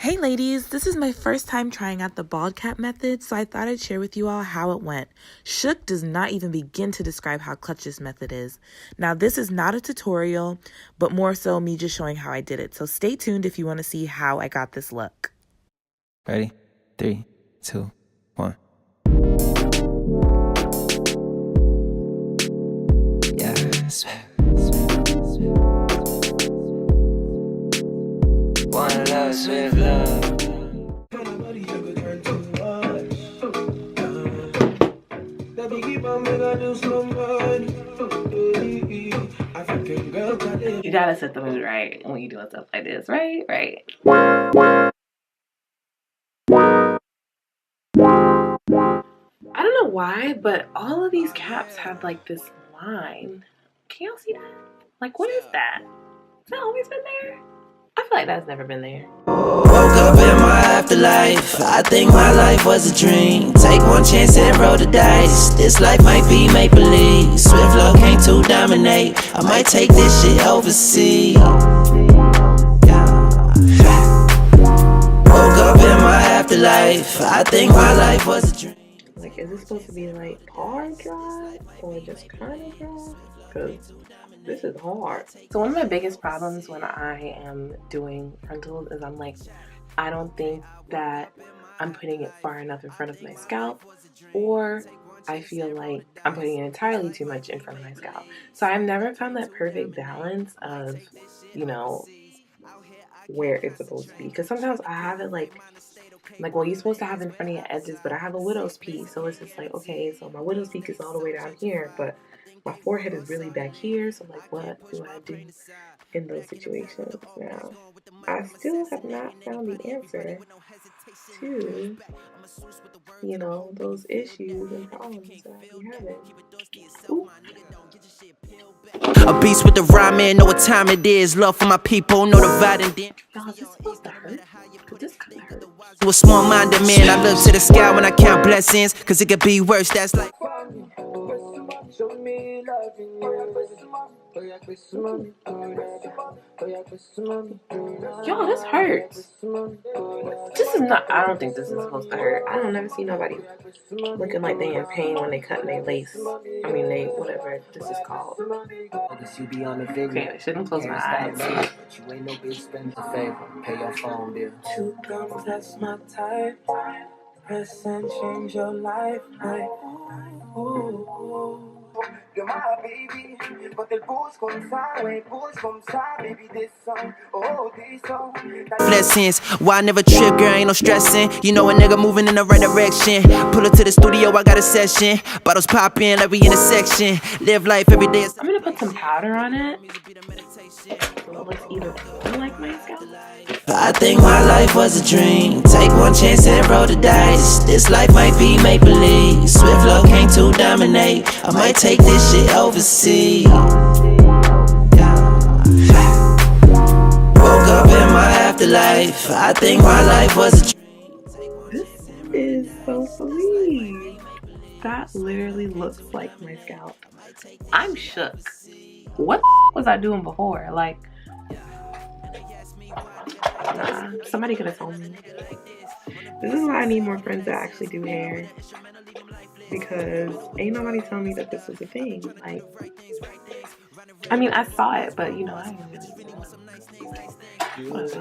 Hey ladies, this is my first time trying out the bald cap method, so I thought I'd share with you all how it went. Shook does not even begin to describe how clutch this method is. Now this is not a tutorial, but more so me just showing how I did it. So stay tuned if you want to see how I got this look. Ready? 3, 2, 1. Yeah, one love, sweet love. You gotta set the mood right when you doing stuff like this, right? Right. I don't know why, but all of these caps have like this line. Can y'all see that? Like, what is that? Has that always been there? I feel like that's never been there. Woke up in my afterlife, I think my life was a dream. Take one chance and roll the dice. This life might be make-believe. Swift love came to dominate. I might take this shit overseas. Woke up in my afterlife, I think my life was a dream. Like, is this supposed to be like hard dry or just kind of dry? Because this is hard. So one of my biggest problems when I am doing frontals is I'm like, I don't think that I'm putting it far enough in front of my scalp, or I feel like I'm putting it entirely too much in front of my scalp. So I've never found that perfect balance of, you know, where it's supposed to be. Because sometimes I have it like, well, you're supposed to have in front of your edges, but I have a widow's peak, so it's just like, okay, so my widow's peak is all the way down here, but my forehead is really back here, so like, what do I do in those situations? Now, I still have not found the answer to, you know, those issues and problems that I be having. Ooh. A beast with the rhyme, man, know what time it is. Love for my people, know the vibe and then. Y'all, is this supposed to hurt? Cause this kinda hurts. To a small-minded man, I look to the sky when I count blessings, cause it could be worse, that's like. Y'all, this hurts. This is not, I don't think this is supposed to hurt. I don't never see nobody looking like they in pain when they cut their lace. I mean, they, whatever this is called. Okay, I shouldn't close my eyes. You ain't no bitch, spend the favor, pay your phone bill. 2 guns, that's my type. Press and change your life, like, ooh. You're my baby, but the booze comes out, when booze comes out, baby, this song, oh, this song. Blessings, why I never trip, girl, ain't no stressing. You know a nigga moving in the right direction. Pull up to the studio, I got a session. Bottles popping like we in a section. Live life every day. I'm gonna put some powder on it. So it looks either like my scalp. I think my life was a dream. Take one chance and roll the dice. This life might be make-believe. Swift love came to dominate. I might take this shit overseas. Woke up in my afterlife. I think my life was a dream. This is so sweet. That literally looks like my scalp. I'm shook. What was I doing before? Like, nah, somebody could have told me. This is why I need more friends that actually do hair. Because ain't nobody telling me that this was a thing. Like, I mean, I saw it, but you know, I didn't really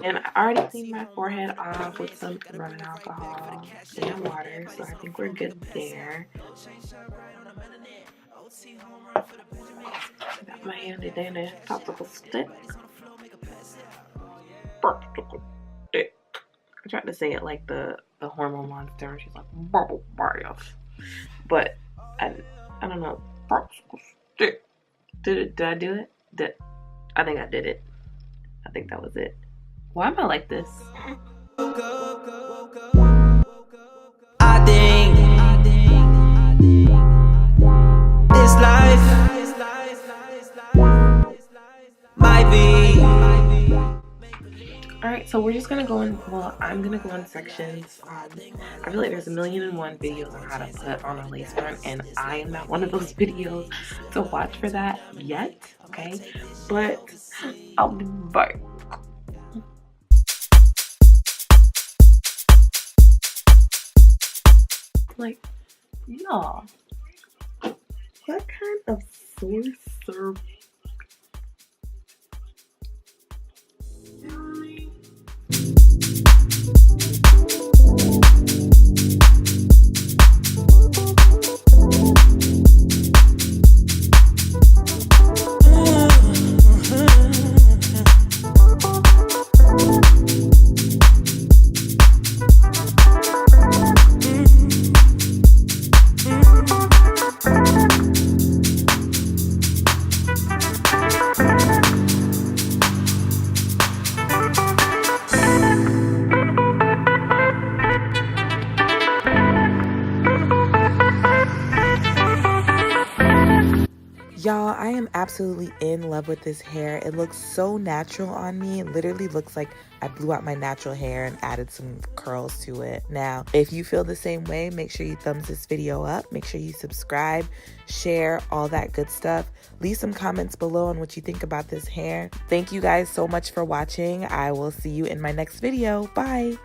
And I already cleaned my forehead off with some rubbing alcohol and water, so I think we're good there. I got my handy dandy popsicle stick. I tried to say it like the hormone monster, and she's like, bubble Mario. But I don't know. Popsicle stick. Did I do it? I think I did it. I think that was it. Why am I like this? I think this life might be. Alright, so we're just gonna go in, well, I'm gonna go in sections. I feel like there's 1,000,001 videos on how to put on a lace front, and I am not one of those videos to watch for that yet, okay? But I'll be back. Like, y'all, what kind of sorcerer? Y'all, I am absolutely in love with this hair. It looks so natural on me. It literally looks like I blew out my natural hair and added some curls to it. Now, if you feel the same way, make sure you thumbs this video up. Make sure you subscribe, share, all that good stuff. Leave some comments below on what you think about this hair. Thank you guys so much for watching. I will see you in my next video. Bye.